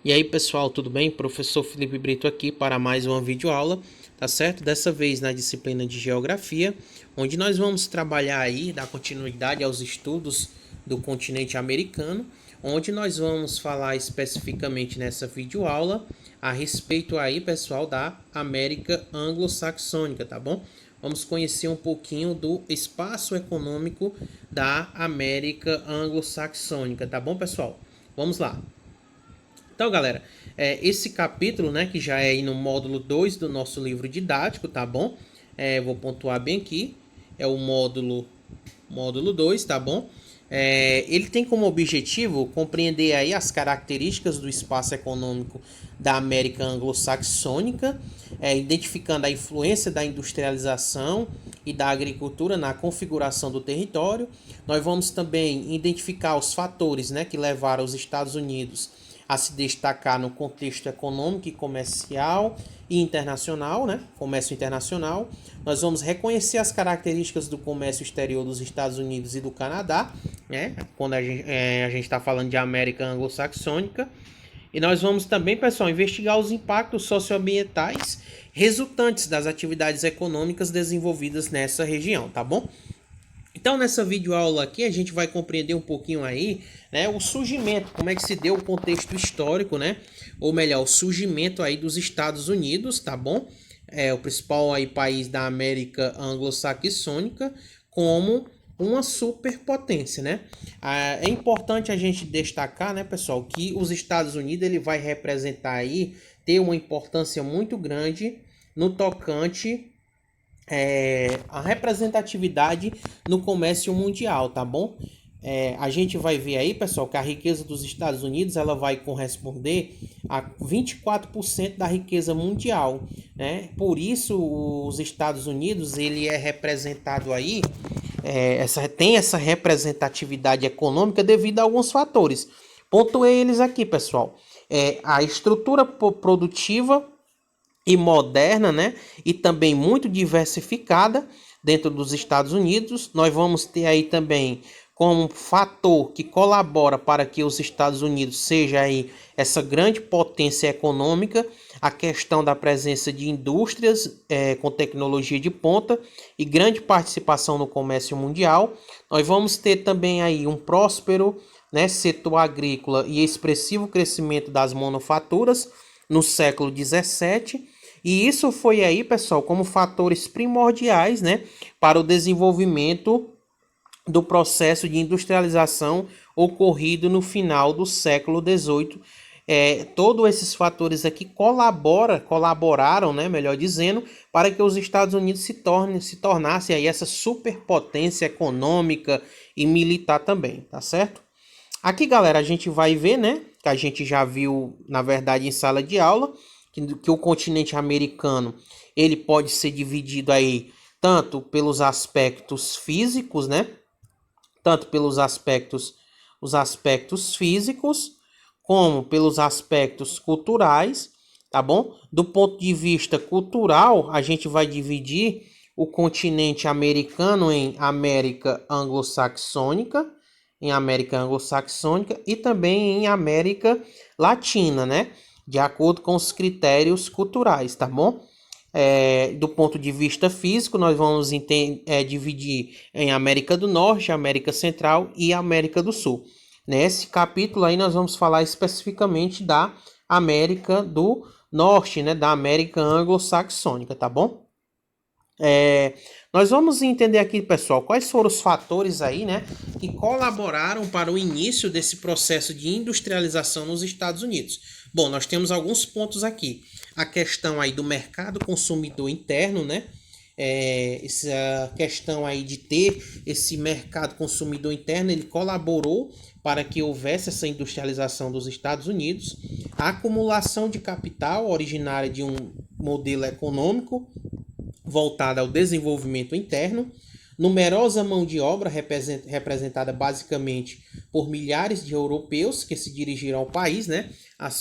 E aí pessoal, tudo bem? Professor Felipe Brito aqui para mais uma videoaula, tá certo? Dessa vez na disciplina de Geografia, onde nós vamos trabalhar aí, dar continuidade aos estudos do continente americano, onde nós vamos falar especificamente nessa videoaula a respeito aí, pessoal, da América Anglo-Saxônica, tá bom? Vamos conhecer um pouquinho do espaço econômico da América Anglo-Saxônica, tá bom, pessoal? Vamos lá. Então, galera, esse capítulo, né, que já é aí no módulo 2 do nosso livro didático, tá bom? Vou pontuar bem aqui, é o módulo 2, tá bom? Ele tem como objetivo compreender aí as características do espaço econômico da América Anglo-Saxônica, identificando a influência da industrialização e da agricultura na configuração do território. Nós vamos também identificar os fatores, né, que levaram os Estados Unidos a se destacar no contexto econômico e comercial e internacional, né? Comércio internacional. Nós vamos reconhecer as características do comércio exterior dos Estados Unidos e do Canadá, né? Quando a gente está falando de América Anglo-Saxônica. E nós vamos também, pessoal, investigar os impactos socioambientais resultantes das atividades econômicas desenvolvidas nessa região, tá bom? Então, nessa videoaula aqui, a gente vai compreender um pouquinho aí, né, o surgimento, como é que se deu o contexto histórico, né, ou melhor, o surgimento aí dos Estados Unidos, tá bom? O principal aí país da América Anglo-Saxônica, como uma superpotência, né? É importante a gente destacar, né, pessoal, que os Estados Unidos ele vai representar aí, ter uma importância muito grande no tocante a representatividade no comércio mundial, tá bom? A gente vai ver aí, pessoal, que a riqueza dos Estados Unidos ela vai corresponder a 24% da riqueza mundial, né? Por isso, os Estados Unidos ele é representado aí, tem essa representatividade econômica devido a alguns fatores. Pontuei eles aqui, pessoal. A estrutura produtiva e moderna, né? E também muito diversificada dentro dos Estados Unidos. Nós vamos ter aí também como fator que colabora para que os Estados Unidos seja aí essa grande potência econômica, a questão da presença de indústrias com tecnologia de ponta e grande participação no comércio mundial. Nós vamos ter também aí um próspero, né, setor agrícola e expressivo crescimento das manufaturas no século 17. E isso foi aí, pessoal, como fatores primordiais, né, para o desenvolvimento do processo de industrialização ocorrido no final do século XVIII. Todos esses fatores aqui colaboraram, né, melhor dizendo, para que os Estados Unidos se tornasse aí essa superpotência econômica e militar também, tá certo? Aqui, galera, a gente vai ver, né, que a gente já viu, na verdade, em sala de aula, que o continente americano ele pode ser dividido aí tanto pelos aspectos físicos, né? Tanto pelos os aspectos físicos, como pelos aspectos culturais, tá bom? Do ponto de vista cultural, a gente vai dividir o continente americano em América Anglo-Saxônica, e também em América Latina, né? De acordo com os critérios culturais, tá bom? Do ponto de vista físico, nós vamos dividir em América do Norte, América Central e América do Sul. Nesse capítulo aí nós vamos falar especificamente da América do Norte, né? Da América Anglo-Saxônica, tá bom? Nós vamos entender aqui, pessoal, quais foram os fatores aí, né, que colaboraram para o início desse processo de industrialização nos Estados Unidos. Bom, nós temos alguns pontos aqui. A questão aí do mercado consumidor interno, né? Essa questão aí de ter esse mercado consumidor interno, ele colaborou para que houvesse essa industrialização dos Estados Unidos. A acumulação de capital originária de um modelo econômico voltada ao desenvolvimento interno, numerosa mão de obra representada basicamente por milhares de europeus que se dirigiram ao país, né?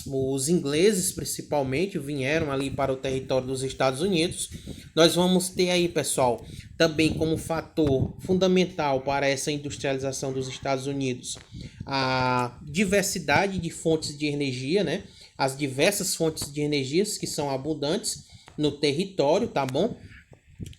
Os ingleses principalmente vieram ali para o território dos Estados Unidos. Nós vamos ter aí, pessoal, também como fator fundamental para essa industrialização dos Estados Unidos, a diversidade de fontes de energia, né? as diversas fontes de energias que são abundantes no território, tá bom?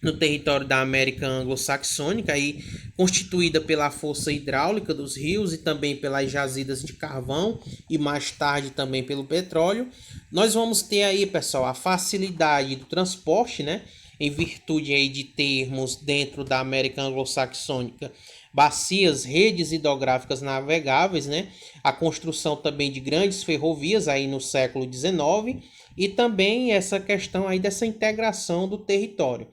No território da América Anglo-Saxônica, aí constituída pela força hidráulica dos rios e também pelas jazidas de carvão e mais tarde também pelo petróleo. Nós vamos ter aí, pessoal, a facilidade do transporte, né? Em virtude aí de termos dentro da América Anglo-Saxônica bacias, redes hidrográficas navegáveis, né? A construção também de grandes ferrovias aí no século XIX e também essa questão aí dessa integração do território.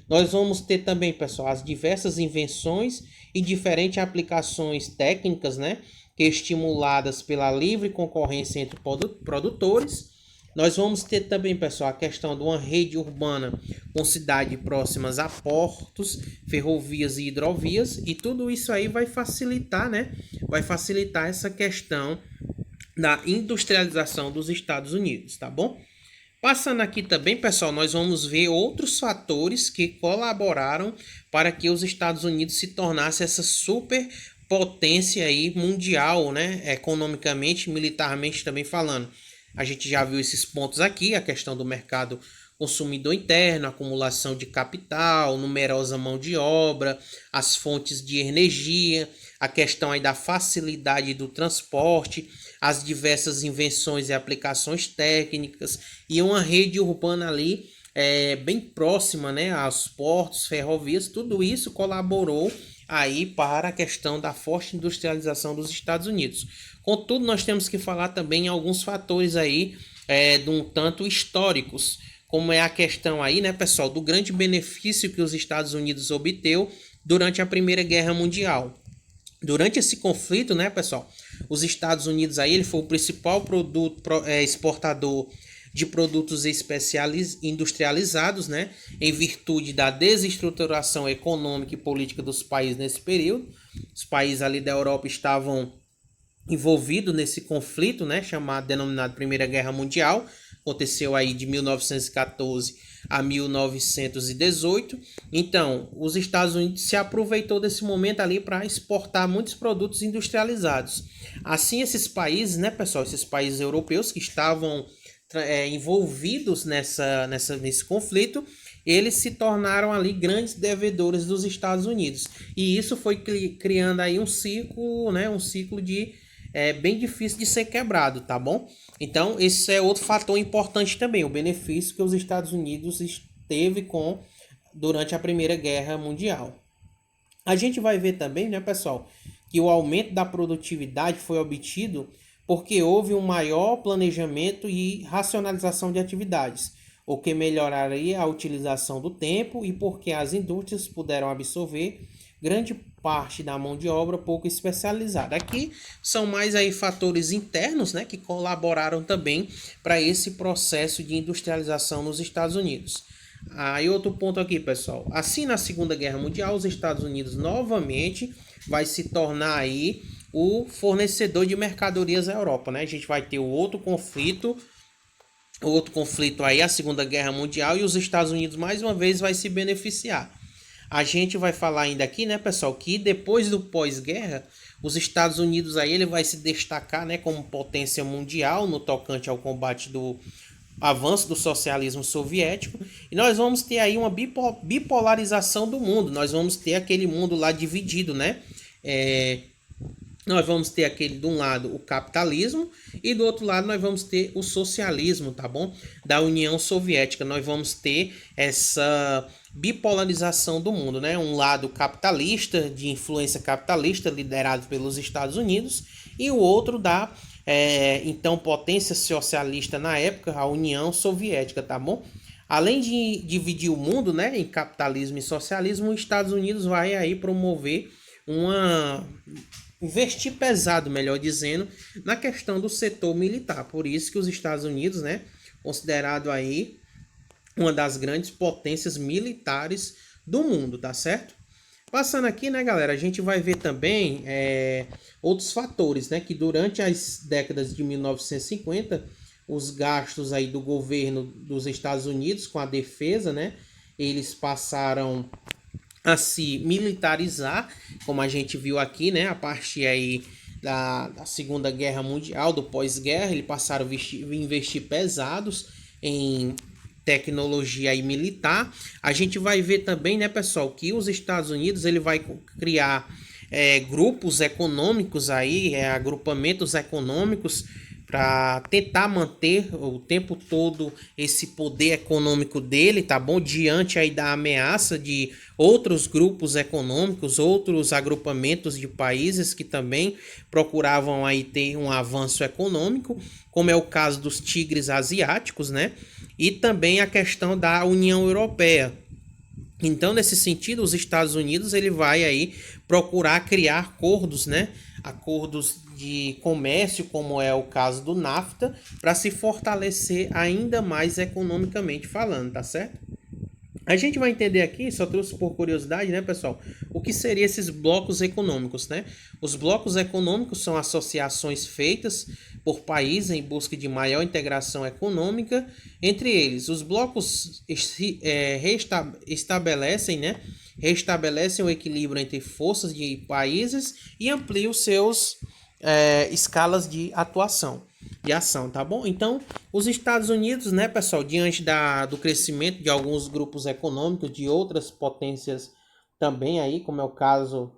Nós vamos ter também, pessoal, as diversas invenções e diferentes aplicações técnicas, né, que estimuladas pela livre concorrência entre produtores. Nós vamos ter também, pessoal, a questão de uma rede urbana com cidades próximas a portos, ferrovias e hidrovias, e tudo isso aí vai facilitar, né? Vai facilitar essa questão da industrialização dos Estados Unidos, tá bom? Passando aqui também, pessoal, nós vamos ver outros fatores que colaboraram para que os Estados Unidos se tornasse essa super potência aí mundial, né? Economicamente, militarmente também falando. A gente já viu esses pontos aqui, a questão do mercado consumidor interno, acumulação de capital, numerosa mão de obra, as fontes de energia, a questão aí da facilidade do transporte, as diversas invenções e aplicações técnicas e uma rede urbana ali bem próxima, né, aos portos, ferrovias, tudo isso colaborou aí para a questão da forte industrialização dos Estados Unidos. Contudo, nós temos que falar também em alguns fatores aí de um tanto históricos, como é a questão aí, né, pessoal, do grande benefício que os Estados Unidos obteve durante a Primeira Guerra Mundial. Durante esse conflito, né, pessoal, os Estados Unidos aí, ele foi o principal exportador de produtos industrializados, né, em virtude da desestruturação econômica e política dos países nesse período. Os países ali da Europa estavam envolvido nesse conflito, né, denominado Primeira Guerra Mundial, aconteceu aí de 1914 a 1918. Então, os Estados Unidos se aproveitou desse momento ali para exportar muitos produtos industrializados. Assim, esses países, né, pessoal, esses países europeus que estavam envolvidos nesse conflito, eles se tornaram ali grandes devedores dos Estados Unidos. E isso foi criando aí um ciclo, né, um ciclo de bem difícil de ser quebrado, tá bom? Então, esse é outro fator importante também, o benefício que os Estados Unidos teve durante a Primeira Guerra Mundial. A gente vai ver também, né, pessoal, que o aumento da produtividade foi obtido porque houve um maior planejamento e racionalização de atividades, o que melhoraria a utilização do tempo e porque as indústrias puderam absorver grande parte da mão de obra pouco especializada. Aqui são mais aí fatores internos, né, que colaboraram também para esse processo de industrialização nos Estados Unidos. E outro ponto aqui, pessoal. Assim, na Segunda Guerra Mundial, os Estados Unidos novamente vai se tornar aí o fornecedor de mercadorias à Europa, né? A gente vai ter o outro conflito aí, a Segunda Guerra Mundial, e os Estados Unidos mais uma vez vai se beneficiar. A gente vai falar ainda aqui, né, pessoal, que depois do pós-guerra, os Estados Unidos aí ele vai se destacar, né, como potência mundial no tocante ao combate do avanço do socialismo soviético, e nós vamos ter aí uma bipolarização do mundo. Nós vamos ter aquele mundo lá dividido, né? Nós vamos ter aquele de um lado o capitalismo e do outro lado nós vamos ter o socialismo, tá bom? Da União Soviética. Nós vamos ter essa bipolarização do mundo, né? Um lado capitalista, de influência capitalista, liderado pelos Estados Unidos, e o outro da então potência socialista na época, a União Soviética, tá bom? Além de dividir o mundo, né, em capitalismo e socialismo, os Estados Unidos vai aí promover investir pesado, melhor dizendo, na questão do setor militar. Por isso que os Estados Unidos, né, considerado aí uma das grandes potências militares do mundo, tá certo? Passando aqui, né, galera, a gente vai ver também outros fatores, né, que durante as décadas de 1950, os gastos aí do governo dos Estados Unidos com a defesa, né, eles passaram a se militarizar, como a gente viu aqui, né, a partir aí da Segunda Guerra Mundial, do pós-guerra, eles passaram a investir pesados em tecnologia e militar. A gente vai ver também, né, pessoal, que os Estados Unidos ele vai criar grupos econômicos aí, agrupamentos econômicos para tentar manter o tempo todo esse poder econômico dele, tá bom? Diante aí da ameaça de outros grupos econômicos, outros agrupamentos de países que também procuravam aí ter um avanço econômico, como é o caso dos tigres asiáticos, né? E também a questão da União Europeia. Então, nesse sentido, os Estados Unidos ele vai aí procurar criar acordos, né? Acordos de comércio, como é o caso do NAFTA, para se fortalecer ainda mais economicamente falando, tá certo? A gente vai entender aqui, só trouxe por curiosidade, né, pessoal, o que seriam esses blocos econômicos, né? Os blocos econômicos são associações feitas por países em busca de maior integração econômica. Entre eles, os blocos restabelecem o equilíbrio entre forças de países e ampliam seus escalas de atuação e ação, tá bom? Então, os Estados Unidos, né, pessoal, diante do crescimento de alguns grupos econômicos de outras potências também aí, como é o caso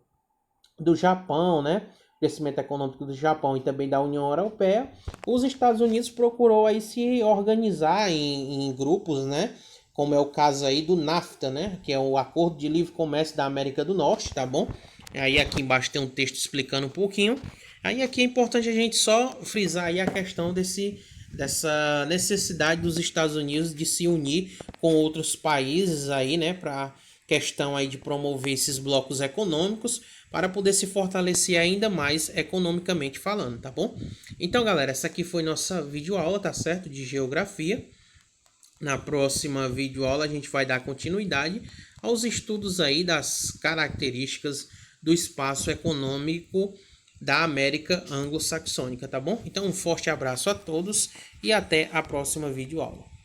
do Japão, né, crescimento econômico do Japão e também da União Europeia, os Estados Unidos procurou aí se organizar em grupos, né, como é o caso aí do NAFTA, né, que é o Acordo de Livre Comércio da América do Norte, tá bom? Aí aqui embaixo tem um texto explicando um pouquinho. Aí aqui é importante a gente só frisar aí a questão dessa necessidade dos Estados Unidos de se unir com outros países aí, né, para questão aí de promover esses blocos econômicos para poder se fortalecer ainda mais economicamente falando, tá bom? Então, galera, essa aqui foi nossa videoaula, tá certo? De geografia. Na próxima videoaula a gente vai dar continuidade aos estudos aí das características do espaço econômico da América anglo-saxônica, tá bom? Então um forte abraço a todos e até a próxima videoaula.